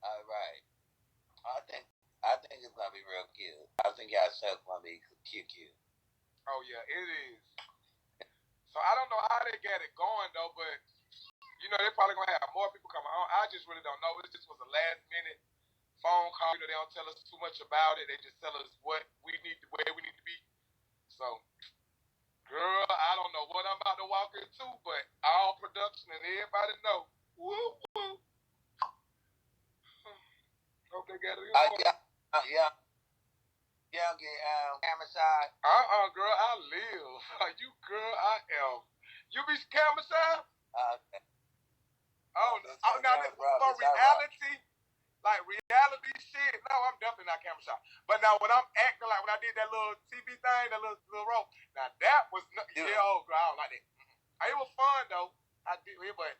All right. I think I think it's gonna be real cute. I think y'all show's gonna be cute. Oh yeah, it is. So I don't know how they get it going though, but you know they're probably gonna have more people coming on. I just really don't know. It just was a last minute phone call. You know they don't tell us too much about it. They just tell us what we need, where we need to be. So, girl, I don't know what I'm about to walk into, but all production and everybody know. Woo woo. Hope they got it going. Yeah. Yeah, get camera shy. Girl, I live. You, girl, I am. You be camera shy? Okay. Now for reality, like reality shit. No, I'm definitely not camera shy. But now when I'm acting like when I did that little TV thing, that little role, now that was oh girl, I don't like that. It was fun though. I did it, but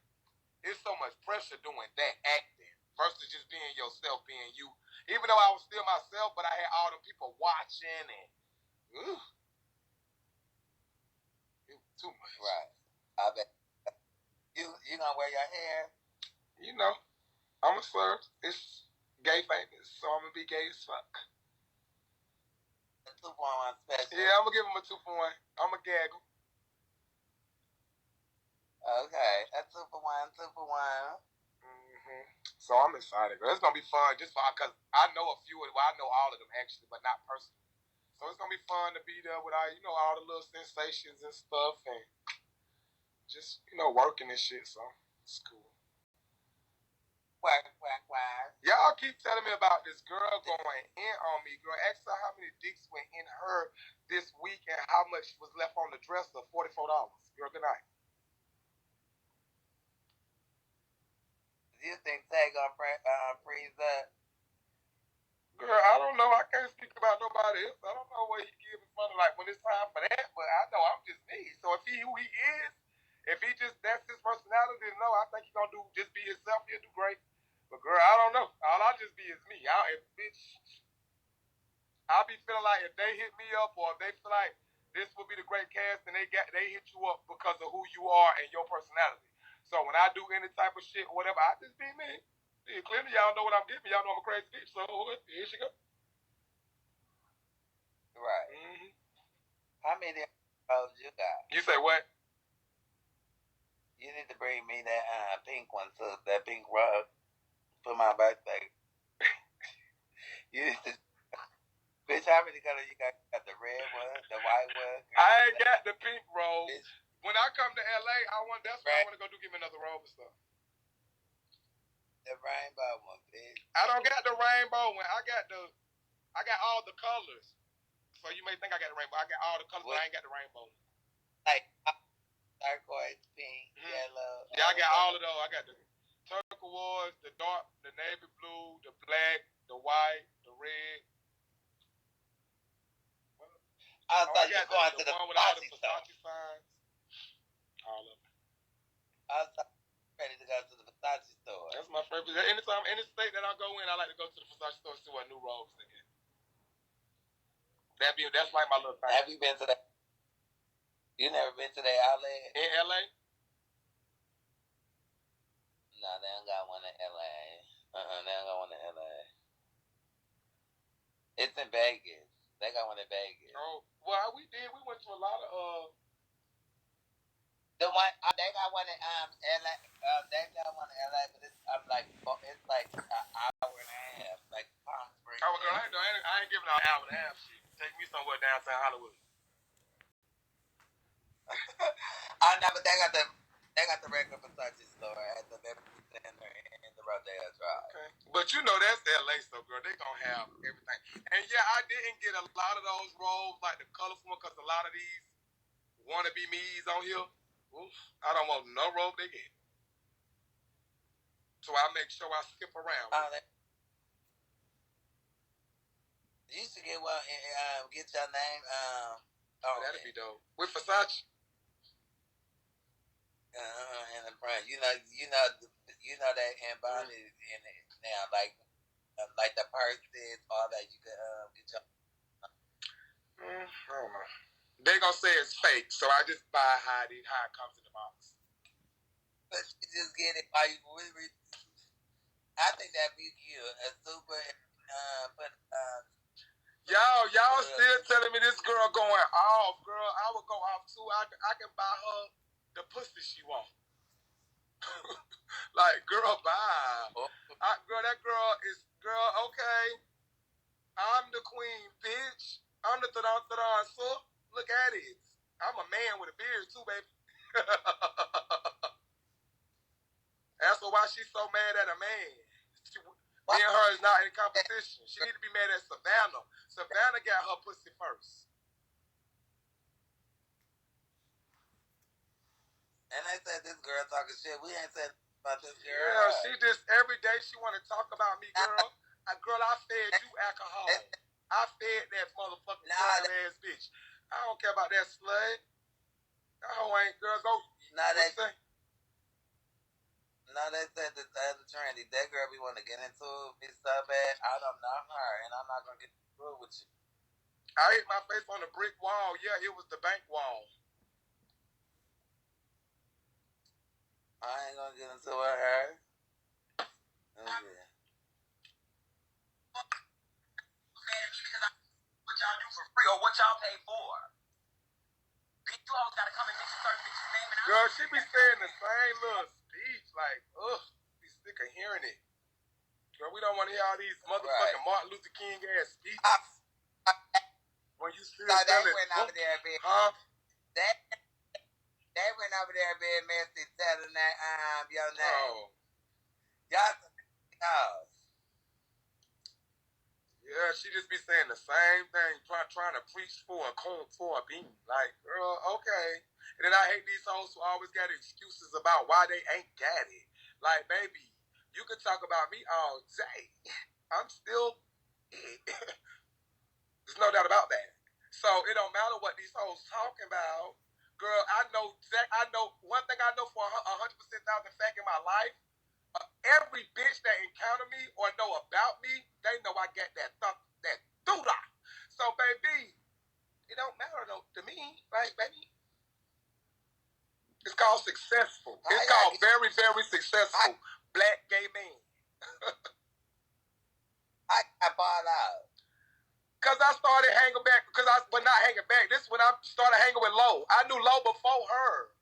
it's so much pressure doing that acting versus just being yourself, being you. Even though I was still myself, but I had all the people watching and it was too much. Right. I bet you gonna wear your hair. You know, I'm a slur. It's gay famous, so I'm gonna be gay as fuck. A 2-for-1 special. Yeah, I'm gonna give him a 2-for-1. I'm gonna gaggle. Okay, a 2-for-1. So I'm excited. It's gonna be fun just because I know a few. Well, I know all of them actually, but not personally. So it's gonna be fun to be there with all the little sensations and stuff, and just working and shit. So it's cool. Quack. Y'all keep telling me about this girl going in on me. Girl, ask her how many dicks went in her this week and how much was left on the dresser. $44. Girl, good night. Do you think Tay gonna freeze up? Girl, I don't know. I can't speak about nobody else. I don't know what he gives money like when it's time for that, but I know I'm just me. So if he who he is, if he just that's his personality, no, I think he's gonna just be himself. He'll do great. But girl, I don't know. All I just be is me. I'll be feeling like if they hit me up or if they feel like this will be the great cast and they hit you up because of who you are and your personality. So when I do any type of shit or whatever, I just be me. Yeah, clearly y'all know what I'm giving. Y'all know I'm a crazy bitch. So here she go. Right. Mm-hmm. How many episodes you got? You say what? You need to bring me that pink one, so that pink rug for my birthday. You need to. Bitch, how many colors you got? Got the red one, the white one? I ain't got the pink robe. Bitch. When I come to LA, that's where I want to go do. Give me another robe and stuff. The rainbow one, bitch. I don't got the rainbow one. I got all the colors. So you may think I got the rainbow. I got all the colors, but I ain't got the rainbow one. Like turquoise, pink, yellow. Yeah, I got all of those. I got the turquoise, the dark, the navy blue, the black, the white, the red. I thought you were going to the one with all the Versace signs. All of them. I was ready to go to the Versace store. That's my favorite. Anytime, any state that I go in, I like to go to the Versace store to see what new robes they get. That's like my little thing. Have you been to that? You never been to that outlet? In LA? No, they don't got one in LA. They don't got one in LA. It's in Vegas. They got one in Vegas. Oh, well, we did. We went to a lot of the one they got one in LA. They got one in LA, but it's like an hour and a half, like Palm Springs. Oh, girl, I ain't giving out an hour and a half. Shit, take me somewhere downtown Hollywood. I know, but they got the regular Versace store at the Beverly Center and the Rodeo Drive. Okay, but you know that's LA, so girl, they gonna have everything. And yeah, I didn't get a lot of those robes, like the colorful one, because a lot of these wannabe me's on here. Oof, I don't want no robe they get. So I make sure I skip around. You should get one and get your name. That'd be dope. With Versace. In the front, you know that embodied in it now, like the purses, all that. You could get your. I don't know. They gonna say it's fake, so I just buy how it comes in the box. But you just get it while you. I think that'd be cute. A Supa, but y'all still telling me this girl going off, girl. I would go off too. I can buy her the pussy she want. Like, girl, bye. Girl, that girl is, girl, okay. I'm the queen, bitch. I'm the ta-da, so look at it. I'm a man with a beard too, baby. That's why she's so mad at a man. Me and her is not in competition. She need to be mad at Savanna. Savanna got her pussy first. And they said this girl talking shit. We ain't said about this girl. Yeah, she just every day she want to talk about me, girl. Girl, I fed you alcohol. I fed that motherfucking ass bitch. I don't care about that slut. That hoe ain't, girl, go. They said this other trendy. That girl we want to get into me so bad. I don't know her, and I'm not gonna get through with you. I hit my face on the brick wall. Yeah, it was the bank wall. I ain't gonna get into her. Okay. What y'all do for free or what y'all pay for? You always gotta come and mention certain bitches' name and girl, she be saying the same little speech, like, ugh, be sick of hearing it. Girl, we don't want to hear all these motherfucking Martin Luther King ass speeches. When you still so they went over there being, they went over there being messy telling that your name. Y'all. Yeah, she just be saying the same thing, trying to preach for a bean. Like, girl, okay. And then I hate these hoes who always got excuses about why they ain't got it. Like, baby, you can talk about me all day. I'm still there's no doubt about that. So it don't matter what these hoes talking about. Girl, I know one thing I know for 100% fact in my life. Every bitch that encounter me or know about me, they know I got that doodah. So, baby, it don't matter though to me. Like, baby, it's called successful. It's called very, very successful. Black gay man. I got bought out. Because I started hanging back, but not hanging back. This is when I started hanging with Lo. I knew Lo before her.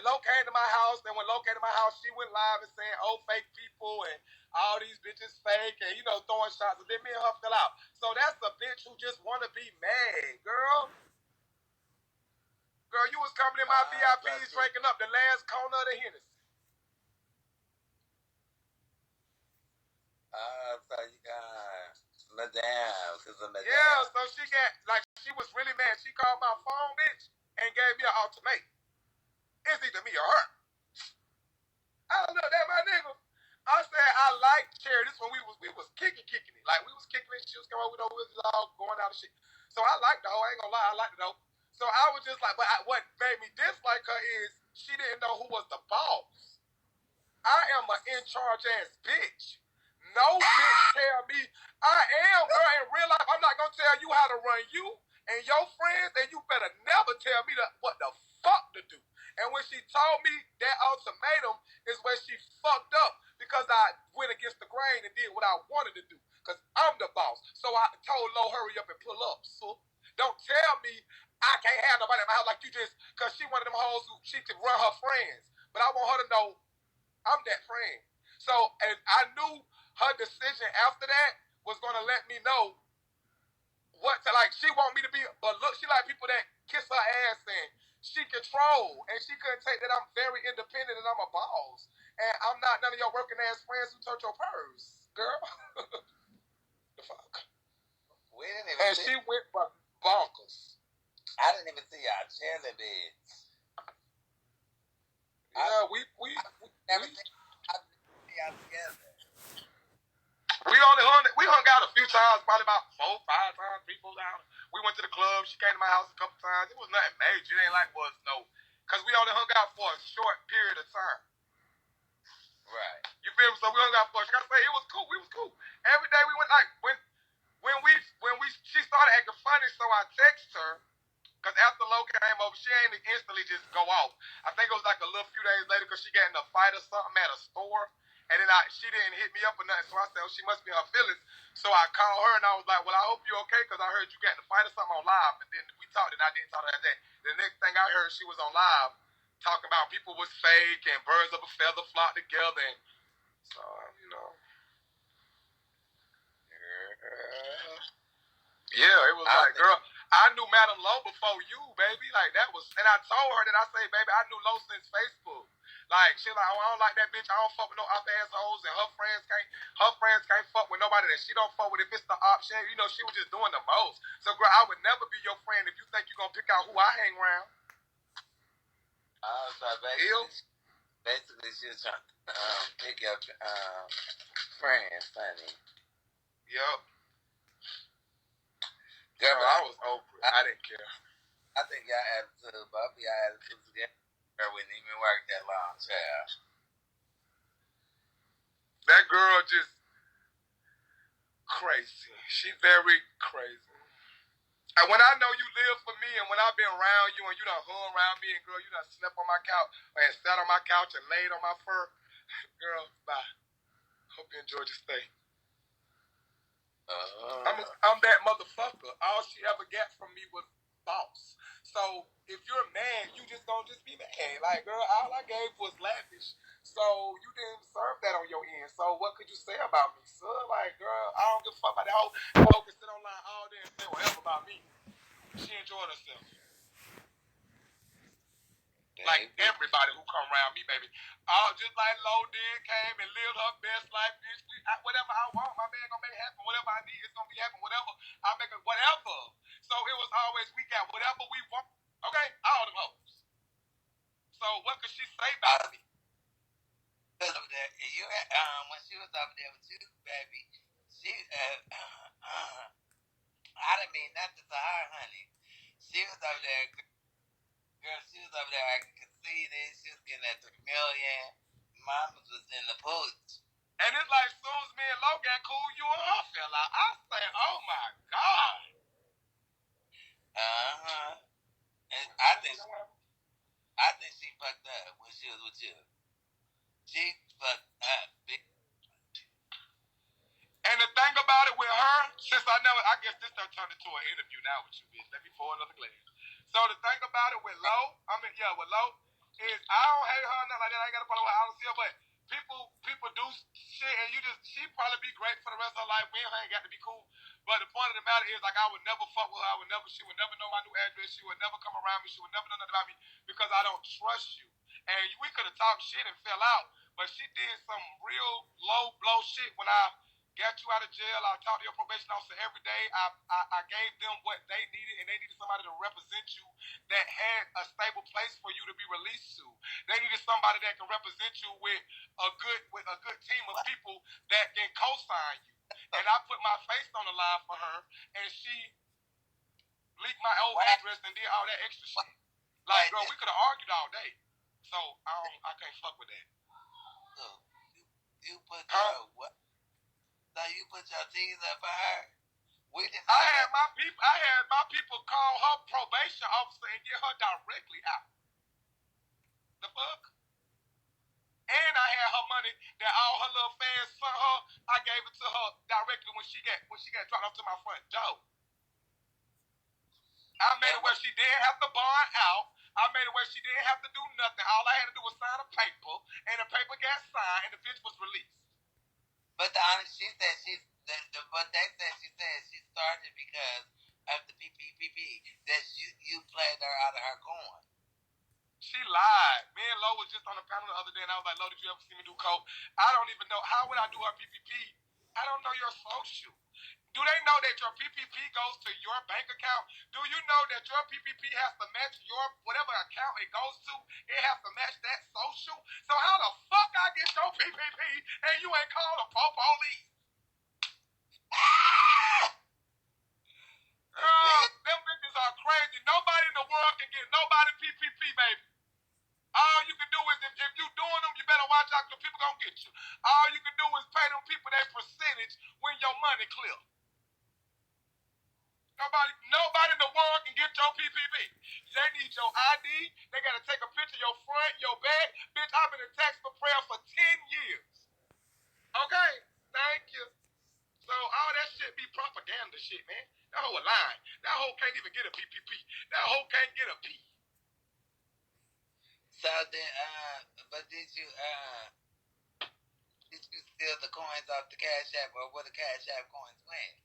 Lo came to my house, and when Lo came to my house, she went live and saying, oh, fake people, and all these bitches fake, and, throwing shots, and then me and her fell out. So that's a bitch who just want to be mad, girl. Girl, you was coming in my VIPs drinking up the last corner of the Hennessy. So you got Madame, because of Madame. Yeah, so she was really mad. She called my phone, bitch, and gave me an ultimatum. It's either me or her. I don't know that, my nigga. I said I like Cherry. This when we was kicking it. Like we was kicking it. She was coming with us all going out and shit. So I liked the hoe. I ain't gonna lie, I liked it though. So I was just like, but what made me dislike her is she didn't know who was the boss. I am an in charge ass bitch. No bitch tell me I am, girl. In real life, I'm not gonna tell you how to run you and your friends, and you better never tell me what the fuck to do. And when she told me that ultimatum is where she fucked up because I went against the grain and did what I wanted to do because I'm the boss. So I told Lo, hurry up and pull up. So don't tell me I can't have nobody in my house like you just because she one of them hoes who she could run her friends. But I want her to know I'm that friend. So, and I knew her decision after that was going to let me know what to like. She want me to be, but look, she like people that kiss her ass and she control, and she couldn't take that I'm very independent and I'm a boss. And I'm not none of your working ass friends who touch your purse, girl. The fuck? We didn't even and she went bonkers. I didn't even see y'all chilling beds. Yeah, we never seen y'all together. We hung out a few times, probably about 4, 5 times, 3, 4 times. We went to the club. She came to my house a couple times. It was nothing major. It ain't like because we only hung out for a short period of time. Right. You feel me? So we hung out for. Like I say, it was cool. We was cool. Every day we went like when she started acting funny, so I texted her. Because after Lo came over, she ain't instantly just go off. I think it was like a little few days later because she got in a fight or something at a store. And then she didn't hit me up or nothing, so I said, oh, she must be in her feelings. So I called her and I was like, well, I hope you're okay because I heard you got in a fight or something on live. And then we talked and I didn't talk to her that day. The next thing I heard, she was on live talking about people was fake and birds of a feather flock together. And so, you know. Yeah, it was like, girl, I knew Madam Lowe before you, baby. Like, that was, and I told her that I say, baby, I knew Lowe since Facebook. Like, she like, oh, I don't like that bitch. I don't fuck with no up assholes, and her friends can't fuck with nobody that she don't fuck with if it's the option. You know, she was just doing the most. So, girl, I would never be your friend if you think you're gonna pick out who I hang around. So basically, she was trying to pick up friends, honey. Yep. Girl, so I was over it. I didn't care. I think y'all attitude, both of y'all attitudes together. Girl wouldn't even work that long, child. That girl just crazy. She very crazy. And when I know you live for me, and when I've been around you, and you done hung around me, and girl, you done slept on my couch, and sat on my couch, and laid on my fur, girl, bye. Hope you enjoyed your stay. I'm that motherfucker. All she ever got from me was boss. So if you're a man, you just gonna just be mad. Like, girl, all I gave was lavish. So you didn't serve that on your end. So what could you say about me, sir? Like, girl, I don't give a fuck about that whole can sit online all day and say whatever about me. She enjoyed herself. Like everybody who come around me, baby. Just like Lo did, came and lived her best life, bitch. Whatever I want, my man gonna make it happen. Whatever I need, it's gonna be happen. Whatever I make it, whatever. So it was always, we got whatever we want. Okay? All them hoes. So what could she say about me? You, when she was over there with you, baby, she, I didn't mean nothing to her, honey. She was over there, girl, she was over there acting conceited. She was getting that 3 million. Mama was in the pooch. And it's like, as soon as me and Lo got cool, you and her fell out. I said, oh my God. And I think she fucked up when she was with you. She fucked up. And the thing about it with her, since I guess this done turned into an interview now with you, bitch. Let me pour another glass. So the thing about it with Lo, with Lo, is I don't hate her, nothing like that. I ain't got a problem with her. I don't see her, but people do shit, and she probably be great for the rest of her life. Me and her ain't got to be cool. But the point of the matter is, like, I would never fuck with her. She would never know my new address. She would never come around me. She would never know nothing about me because I don't trust you. And we could have talked shit and fell out, but she did some real low blow shit when I got you out of jail. I talked to your probation officer every day. I gave them what they needed, and they needed somebody to represent you that had a stable place for you to be released to. They needed somebody that can represent you with a good team of people that can co-sign you. And I put my face on the line for her, and she leaked my old address and did all that extra shit. Like, girl, we could have argued all day. So I can't fuck with that. You put your what? So you put your T's up for her? I had my people call her probation officer and get her directly out. The fuck? And I had her money that all her little fans sent her. I gave it to her directly when she got dropped off to my front door. I made it where she didn't have to bond out. I made it where she didn't have to do nothing. All I had to do was sign a paper, and the paper got signed, and the bitch was released. But she said she started because of the PPP that you played her out of her going. She lied. Me and Lo was just on the panel the other day, and I was like, Lo, did you ever see me do coke? I don't even know. How would I do her PPP? I don't know your social. Do they know that your PPP goes to your bank account? Do you know that your PPP has to match your whatever account it goes to? It has to match that social. So how the fuck I get your PPP and you ain't called the police? Girl, them bitches are crazy. Nobody in the world can get nobody PPP, baby. All you can do is, if you doing them, you better watch out because people gonna get you. All you can do is pay them people their percentage when your money clear. Nobody in the world can get your PPP. They need your ID. They gotta take a picture of your front, your back. Bitch, I've been in tax for prayer for 10 years. but did you steal the coins off the Cash App, or where the Cash App coins went?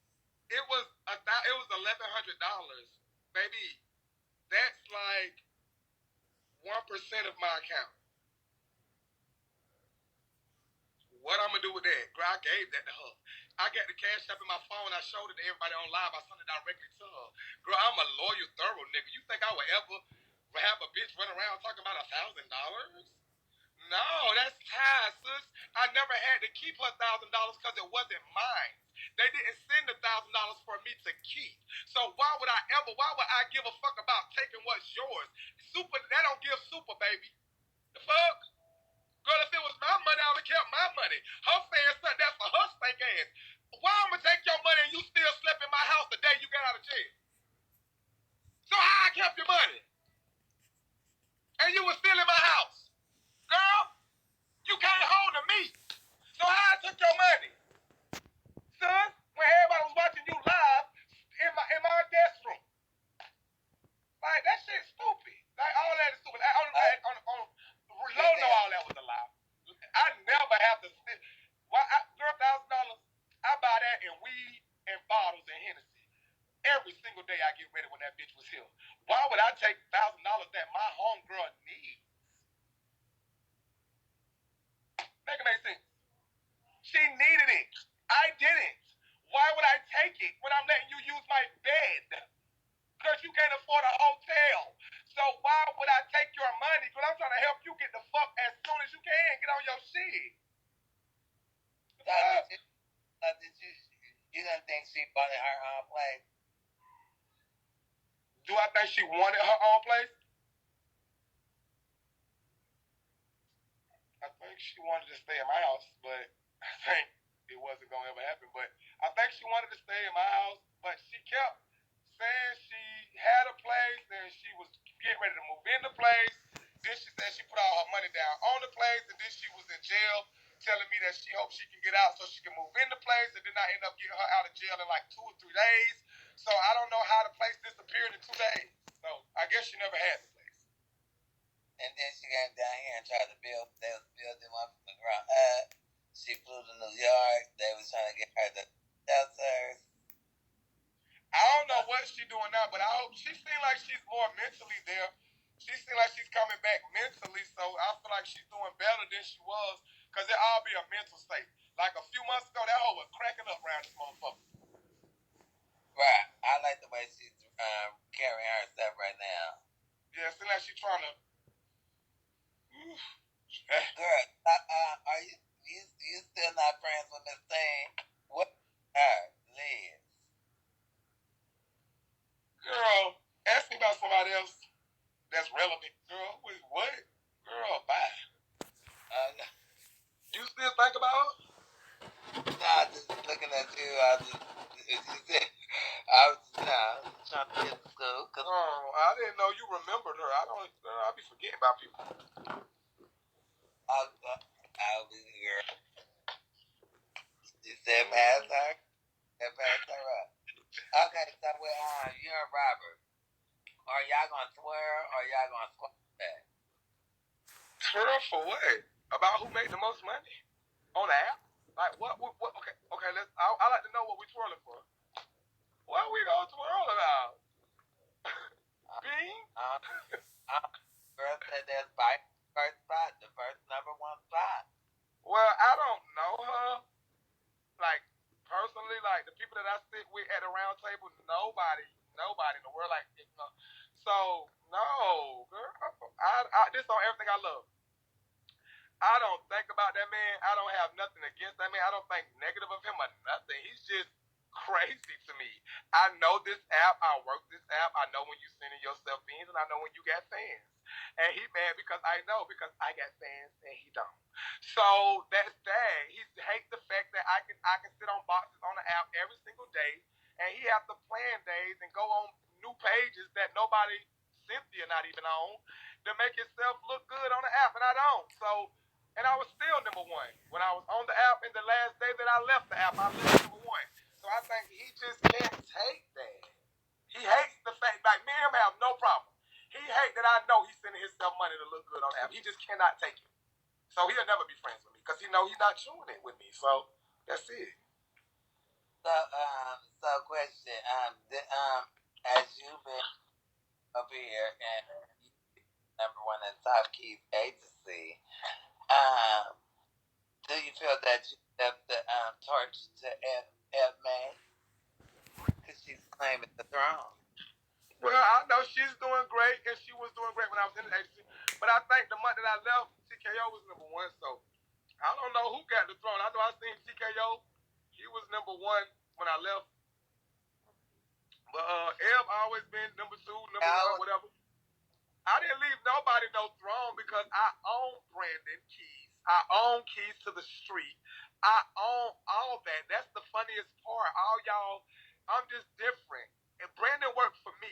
It was $1,100, baby. That's like 1% of my account. What I'm gonna do with that? Girl, I gave that to her. I got the Cash App in my phone. I showed it to everybody on live. I sent it directly to her. Girl, I'm a loyal, thorough nigga. You think I would ever have a bitch run around talking about $1,000? No, that's ties, sis. I never had to keep her $1,000 because it wasn't mine. They didn't send $1,000 for me to keep. So why would I give a fuck about taking what's yours? Supa, that don't give Supa, baby. The fuck? Girl, if it was my money, I would have kept my money. Her saying something that's for her stank ass. Why I'm gonna take your money and you still slept in my house the day you got out of jail? So how I kept your money? And you was still in my house. Girl, you can't hold to me. So how I took your money? Son, when everybody was watching you live in my desk room. Like, that shit's stupid. Like, all that is stupid. Low know all that was a lie. I never have to sit. Girl, $1,000, I buy that in weed and bottles and Hennessy. Every single day I get ready when that bitch was here. Why would I take $1,000 that my homegirl needs? Make it make sense. She needed it. I didn't. Why would I take it when I'm letting you use my bed? Because you can't afford a hotel. So why would I take your money? Because I'm trying to help you get the fuck as soon as you can. Get on your shit. You don't think she wanted her own place? Do I think she wanted her own place? I think she wanted to stay in my house, but I think it wasn't going to ever happen. But I think she wanted to stay in my house, but she kept saying she had a place and she was getting ready to move in the place. Then she said she put all her money down on the place, and then she was in jail telling me that she hopes she can get out so she can move in the place, and then I end up getting her out of jail in like 2 or 3 days. So I don't know how the place disappeared in 2 days. So I guess she never had the place. And then she came down here and tried to build. They was building one from the ground up. She flew to New York. They was trying to get her the shelters. I don't know what she's doing now, but I hope she seems like she's more mentally there. She seems like she's coming back mentally, so I feel like she's doing better than she was, because it all be a mental state. Like a few months ago, that hoe was cracking up around this motherfucker. Right. I like the way she's carrying herself right now. Yeah, it seems like she's trying to... Girl, are you still not friends with Miss Thing? What? Liz. Girl, ask me about somebody else that's relevant. Girl, what? Girl, bye. You still think about her? Nah, just looking at you. I was trying to get to school. I didn't know you remembered her. I be forgetting about people. I'll be here. You said pass her? Pass her up. Okay, so you and Robert, are y'all gonna twirl or y'all gonna squat back? Twirl for what? About who made the most money on the app? Like what? Okay. I like to know what we twirling for. What we gonna twirl about? Bean? Girl said that's first spot, the first number 1 spot. Well, I don't know her. Like personally, like the people that I sit with at the round table, nobody in the world like this. No. So no, girl. This on everything I love. I don't think about that man. I don't have nothing against that man. I don't think negative of him or nothing. He's just crazy to me. I know this app. I work this app. I know when you sending yourself beans, and I know when you got fans. And he mad because I know, because I got fans and he don't. So that's that. He hates the fact that I can sit on boxes on the app every single day, and he have to plan days and go on new pages that nobody, Cynthia not even on, to make himself look good on the app, and I don't. So, and I was still number 1 when I was on the app. And the last day that I left the app, I was number 1. So I think he just can't take that. He hates the fact, like me and him have no problem. He hate that I know he's sending himself money to look good on the app. He just cannot take it. So he'll never be friends with me because he know he's not chewing it with me. So that's it. So question, as you've been up here and number one in Top Keys agency, do you feel that you left the torch to F May? Because she's claiming the throne. Well, I know she's doing great, and she was doing great when I was in the agency. But I think the month that I left, TKO was number one. So I don't know who got the throne. I know I seen TKO. He was number one when I left. But Eb always been number two, number one, whatever. I didn't leave nobody no throne because I own Brandon Keys. I own Keys to the Street. I own all that. That's the funniest part. All y'all, I'm just different. And Brandon worked for me.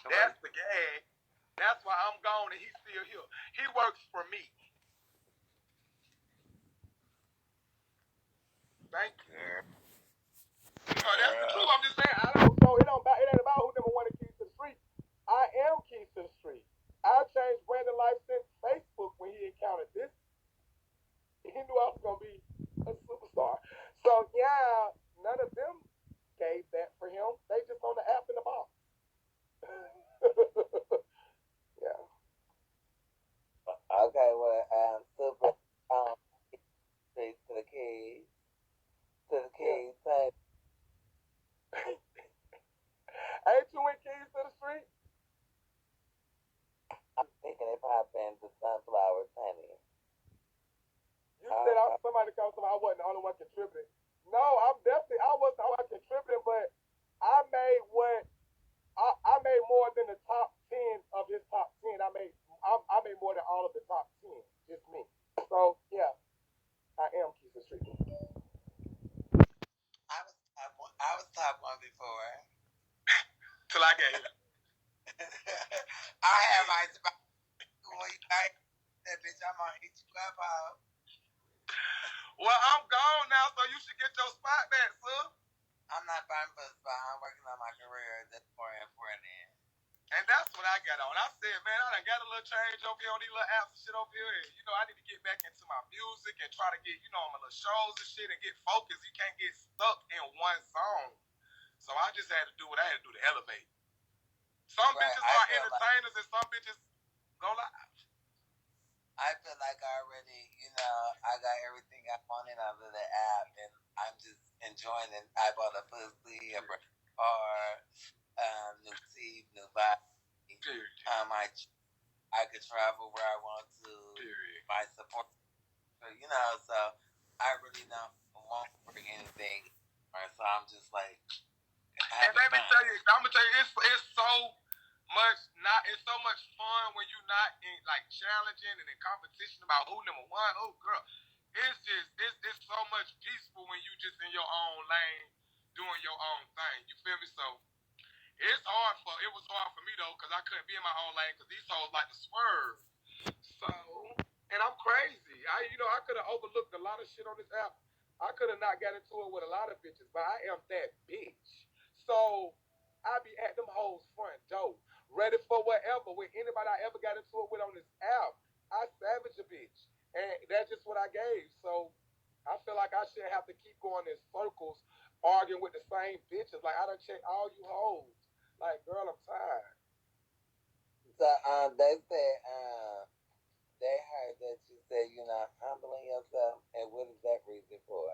That's the gag. That's why I'm gone and he's still here. He works for me. Thank you. That's the truth. I'm just saying. It ain't about who number one in Keys to the Street. I am Keys to the Street. I changed Brandon life since Facebook when he encountered this. He knew I was gonna be a superstar. So yeah, none of them gave that for him. They just on the app in the box. Yeah. Okay, well, Supa, to the keys. Ain't you in Keys to the Street? I'm thinking if I been to Sunflower Honey. You said somebody comes to me, I wasn't the only one contributing. No, I wasn't the only one contributing, but I made more than the top 10 of his top 10. I made more than all of the top 10. Just me. So yeah, I am Keys to the Street. I was top one before. Till I get here. I have my spot. That bitch, I'm on each clubhouse. Well, I'm gone now, so you should get your spot back, sir. I'm not fighting for a spot. I'm working on my career. That's more important. And that's what I got on. I said, man, I done got a little change over here on these little apps and shit over here. And, I need to get back into my music and try to get, on my little shows and shit and get focused. You can't get stuck in one zone. So I just had to do what I had to do to elevate. Some bitches are entertainers and some bitches go live. I feel like I already, I got everything I wanted out of the app, and I'm just enjoying it. I bought a pussy, a car, new teeth, new body. I could travel where I want to. My support, so I really don't want for anything. So I'm just like, and let me tell you, it's so much fun when you're not in like challenging and in competition about who number one. Oh girl, it's so much peaceful when you just in your own lane doing your own thing. You feel me? So it was hard for me though because I couldn't be in my own lane because these hoes like to swerve. So, and I'm crazy. I could have overlooked a lot of shit on this app. I could have not got into it with a lot of bitches, but I am that bitch. So I be at them hoes front door, ready for whatever. With anybody I ever got into it with on this app, I savage a bitch, and that's just what I gave. So I feel like I shouldn't have to keep going in circles, arguing with the same bitches. Like I done checked all you hoes. Like girl, I'm tired. So they said they heard that you said you're not humbling yourself, and what is that reason for?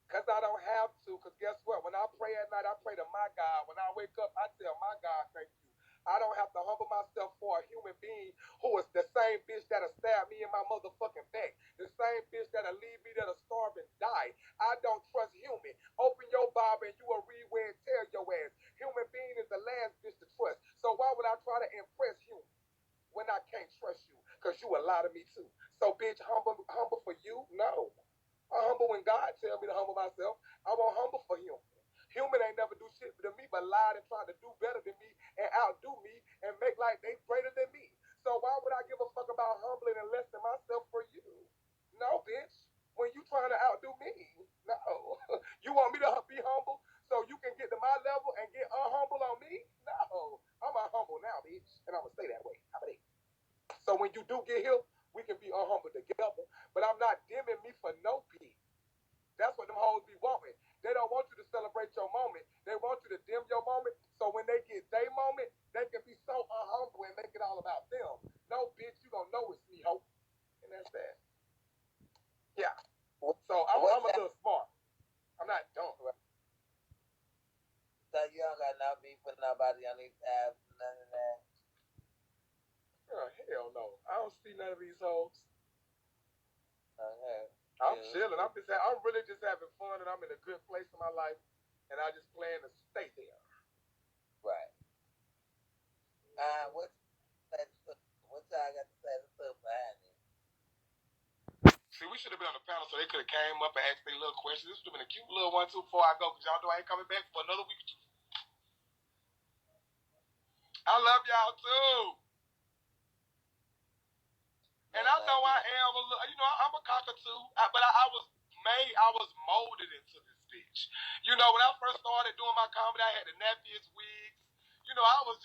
Because I don't have to. Because guess what? When I pray at night, I pray to my God. When I wake up, I tell my God, thank you. I don't have to humble myself for a human being who is the same bitch that'll stab me in my motherfucking back. The same bitch that'll leave me that'll starve and die. I don't trust human. Open your Bible and you will read where it tells your ass. Human being is the last bitch to trust. So why would I try to impress human when I can't trust you? Because you a lie to me too. So bitch, humble for you? No. I humble when God tell me to humble myself. I won't humble for human. Human ain't never do shit to me but lied and tried to do better than me and outdo me and make like they greater than me. So why would I give a fuck about humbling and less than myself for you? No, bitch. When you trying to outdo me. get here, we can be unhumble together. But I'm not dimming me for no bitch. That's what them hoes be wanting. They don't want you to celebrate your moment. They want you to dim your moment. So when they get their moment, they can be so unhumble and make it all about them. No, bitch, you gonna know it's me, ho. And that's that. Yeah. So I'm a little smart. I'm not dumb. So you don't got no beef with nobody on these apps, none of that. Oh, hell no. I don't see none of these hoes. Okay. I'm chilling. I'm really just having fun, and I'm in a good place in my life, and I just plan to stay there. Right. What y'all got to say to Supa behind it? See, we should have been on the panel so they could have came up and asked their little questions. This would have been a cute little 1-2 before I go, because y'all know I ain't coming back for another week or two. I love y'all too. And I know I am a little, I'm a cockatoo, but I was molded into this bitch. When I first started doing my comedy, I had the nappiest wigs. I was just